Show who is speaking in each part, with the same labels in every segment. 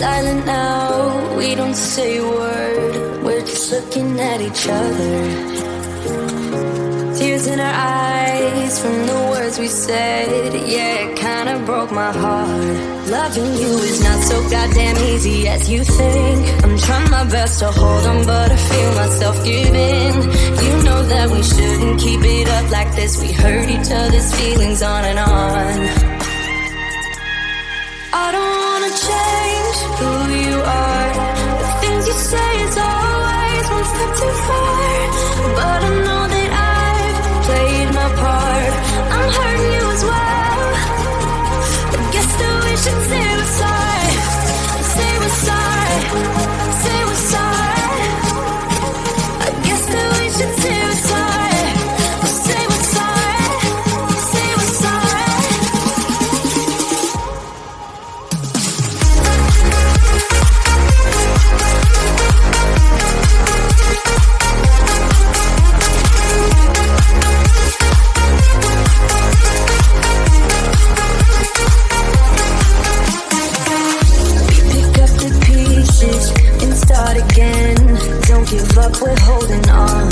Speaker 1: silent now, we don't say a word. We're just looking at each other. Tears in our eyes from the words we said. Yeah, it kinda broke my heart. Loving you is not so goddamn easy as you think. I'm trying my best to hold on, but I feel myself giving. You know that we shouldn't keep it up like this. We hurt each other's feelings on and on. I don't wanna change who you are. The things you say is always one step too far. But I know that I've played my part. I'm hurting you as well. I guess that we should say we're sorry. Say we're sorry. Say we're sorry. I guess that we should say we're sorry. Say we're sorry. Say we're sorry. And start again. Don't give up, we're holding on.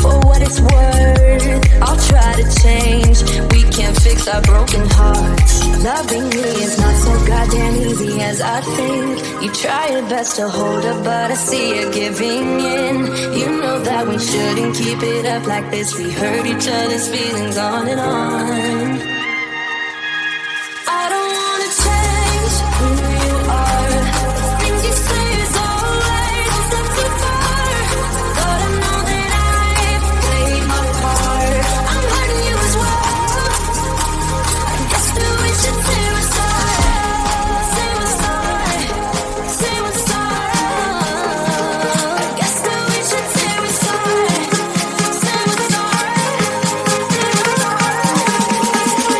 Speaker 1: For what it's worth, I'll try to change. We can't fix our broken hearts. Loving me is not so goddamn easy as I think. You try your best to hold up, but I see you giving in. You know that we shouldn't keep it up like this. We hurt each other's feelings on and on. I don't wanna change who you are. Things you say is always a step too far. But I know that I've played my part. I'm hurting you as well. I guess that we should say we're sorry. Say we're sorry. Say we're sorry. I guess that we should say we're sorry. Say we're sorry. Say we're sorry.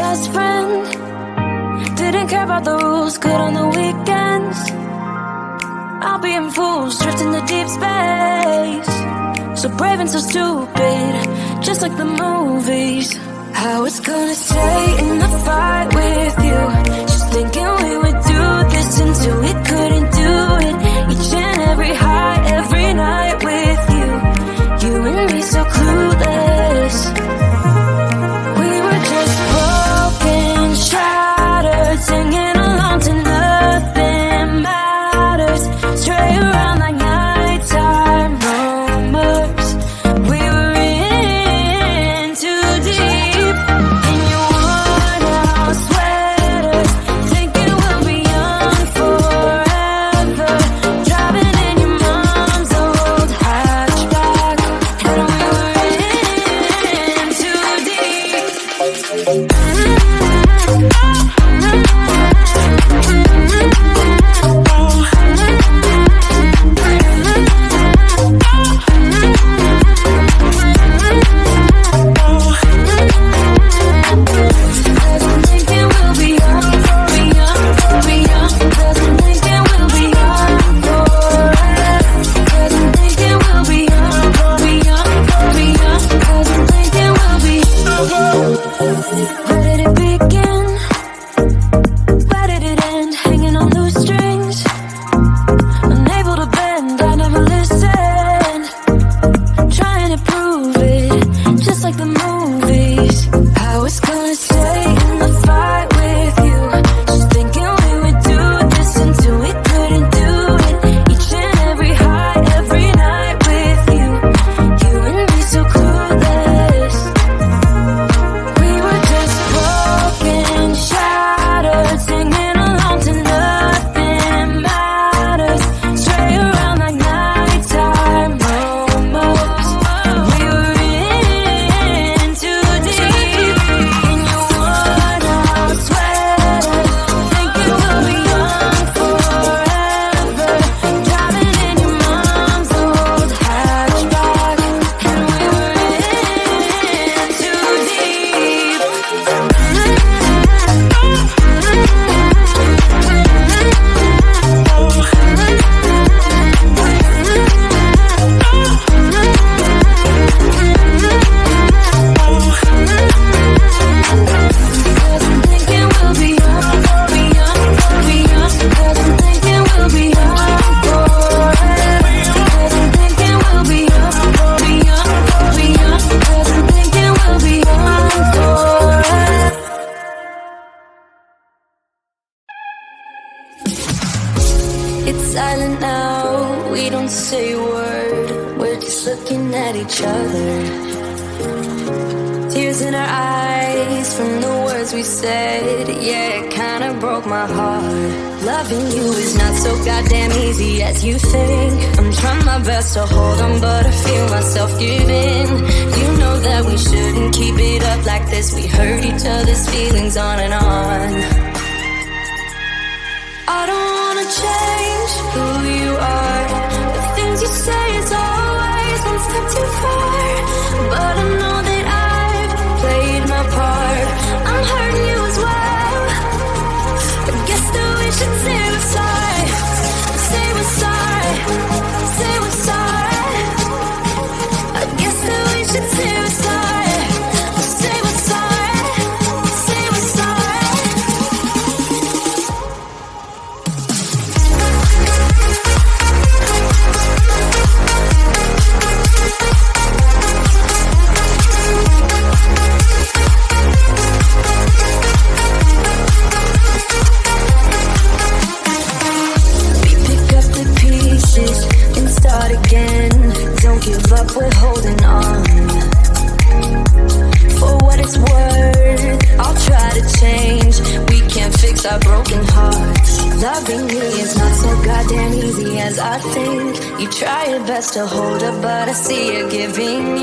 Speaker 1: best friend. Didn't care about the rules, good on the weekends. I'll be in fools, drifting to deep space. So brave and so stupid, just like the movies. I was gonna stay in the fight with you, just thinking we would do this until we couldn't do it. Each and every high, every night with you. You and me so clueless. We were just broken, shattered, singing along to nothing matters. Stray around like nighttime rumors. We were in too deep. In your worn out sweaters, thinking we'll be young forever. Driving in your mom's old hatchback, and we were in too deep. Where did it begin? Where did it end? Hanging on loose strings, unable to bend, I never listened. Trying to prove it, just like the movies. I was gonna stay in the fight with you, just thinking we would do this until we couldn't do it. Each and every high, every night with you. You and me so clueless. We were just broken, shattered, singing along to nothing matters. Stray around like nighttime rumors. We were in too deep. In your worn out sweater, thinking we'll be young forever. Driving in your mom's old hatchback, and we were in too deep. Cause I'm thinking we'll be young, be young, be young. Cause I'm thinking we'll be young forever. Cause I'm thinking we'll be young, be young, be young. Cause I'm thinking we'll be young forever. It's silent now, we don't say a word. We're just looking at each other. Tears in our eyes from the words we said. Yeah, it kinda broke my heart. Loving you is not so goddamn easy as you think. I'm trying my best to hold on, but I feel myself giving. You know that we shouldn't keep it up like this. We hurt each other's feelings on and on. I don't wanna change who you are. The things you say is always one step too far. But I know that I've played my part. I'm hurting you as well. I guess that we should say we're sorry. Say we're sorry. Say we're sorry. I guess that we should say we're sorry. Say we're sorry. Say we're sorry. We pick up the pieces and start again. Don't give up, we're holding on. For what it's worth, I'll try to change. We can't fix our broken hearts. Loving me is not so goddamn easy as I think. You try your best to hold up, but I see you giving